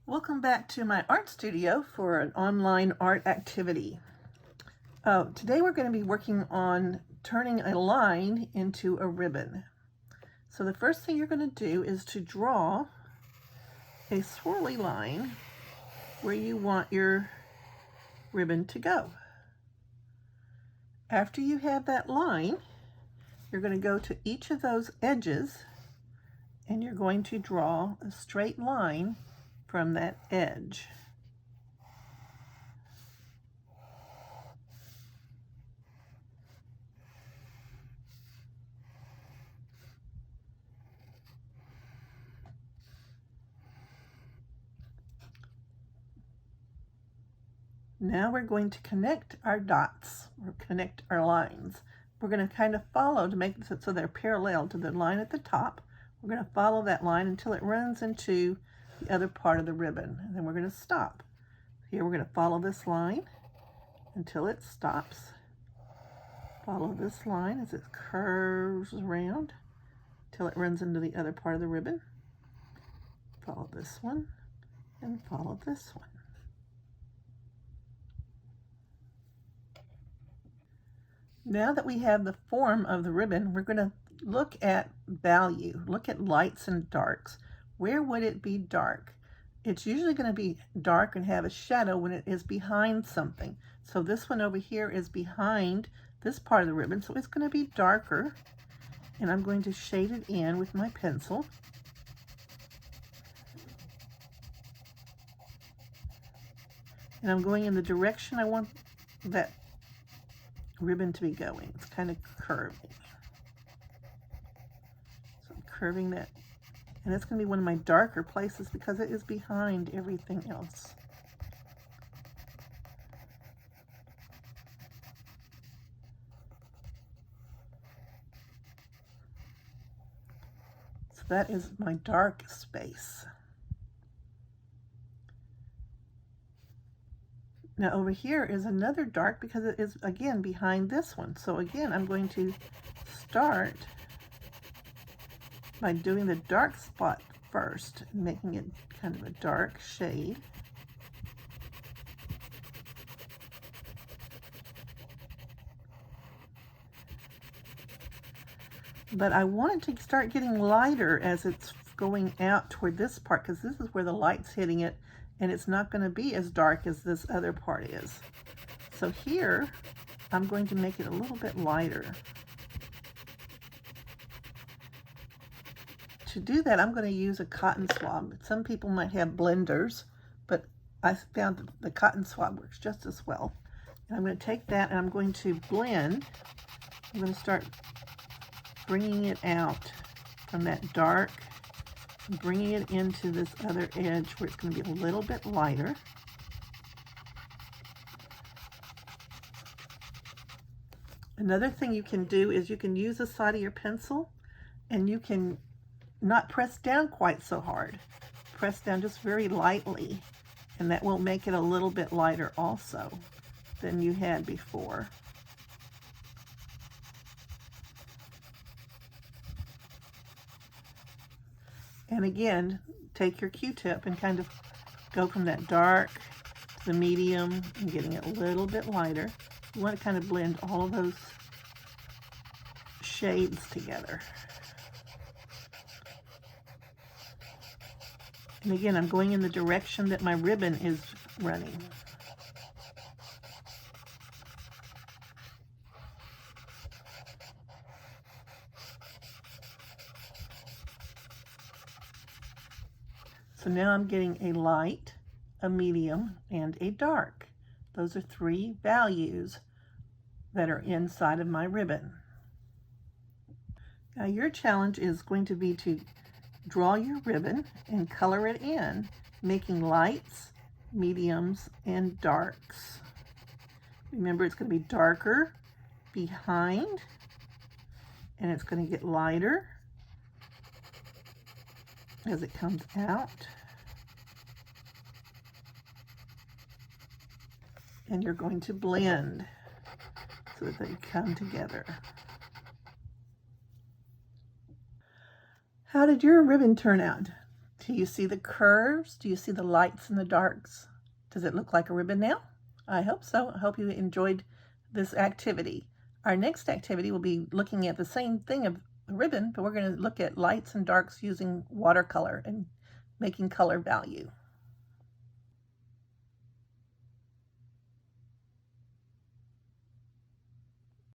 Welcome back to my art studio for an online art activity. Today we're going to be working on turning a line into a ribbon. So the first thing you're going to do is to draw a swirly line where you want your ribbon to go. After you have that line, you're going to go to each of those edges and you're going to draw a straight line from that edge. Now we're going to connect our dots, or connect our lines. We're going to kind of follow to make it so they're parallel to the line at the top. We're going to follow that line until it runs into the other part of the ribbon, and then we're going to stop. Here we're going to follow this line until it stops. Follow this line as it curves around until it runs into the other part of the ribbon. Follow this one and follow this one. Now that we have the form of the ribbon, we're going to look at value, look at lights and darks. Where would it be dark? It's usually going to be dark and have a shadow when it is behind something. So this one over here is behind this part of the ribbon, so it's going to be darker. And I'm going to shade it in with my pencil. And I'm going in the direction I want that ribbon to be going. It's kind of curving. So I'm curving that. And it's going to be one of my darker places because it is behind everything else. So that is my dark space. Now over here is another dark because it is again behind this one. So again, I'm going to start by doing the dark spot first, making it kind of a dark shade. But I want it to start getting lighter as it's going out toward this part, because this is where the light's hitting it, and it's not going to be as dark as this other part is. So here, I'm going to make it a little bit lighter. To do that, I'm going to use a cotton swab. Some people might have blenders, but I found that the cotton swab works just as well. And I'm going to take that and I'm going to blend. I'm going to start bringing it out from that dark, bringing it into this other edge where it's going to be a little bit lighter. Another thing you can do is you can use the side of your pencil and you can not press down quite so hard. Press down just very lightly, and that will make it a little bit lighter also than you had before. And again, take your Q-tip and kind of go from that dark to the medium and getting it a little bit lighter. You want to kind of blend all of those shades together. And again, I'm going in the direction that my ribbon is running. So now I'm getting a light, a medium, and a dark. Those are three values that are inside of my ribbon. Now your challenge is going to be to draw your ribbon and color it in, making lights, mediums, and darks. Remember, it's going to be darker behind, and it's going to get lighter as it comes out. And you're going to blend so that they come together. How did your ribbon turn out? Do you see the curves? Do you see the lights and the darks? Does it look like a ribbon now? I hope so. I hope you enjoyed this activity. Our next activity will be looking at the same thing of the ribbon, but we're going to look at lights and darks using watercolor and making color value.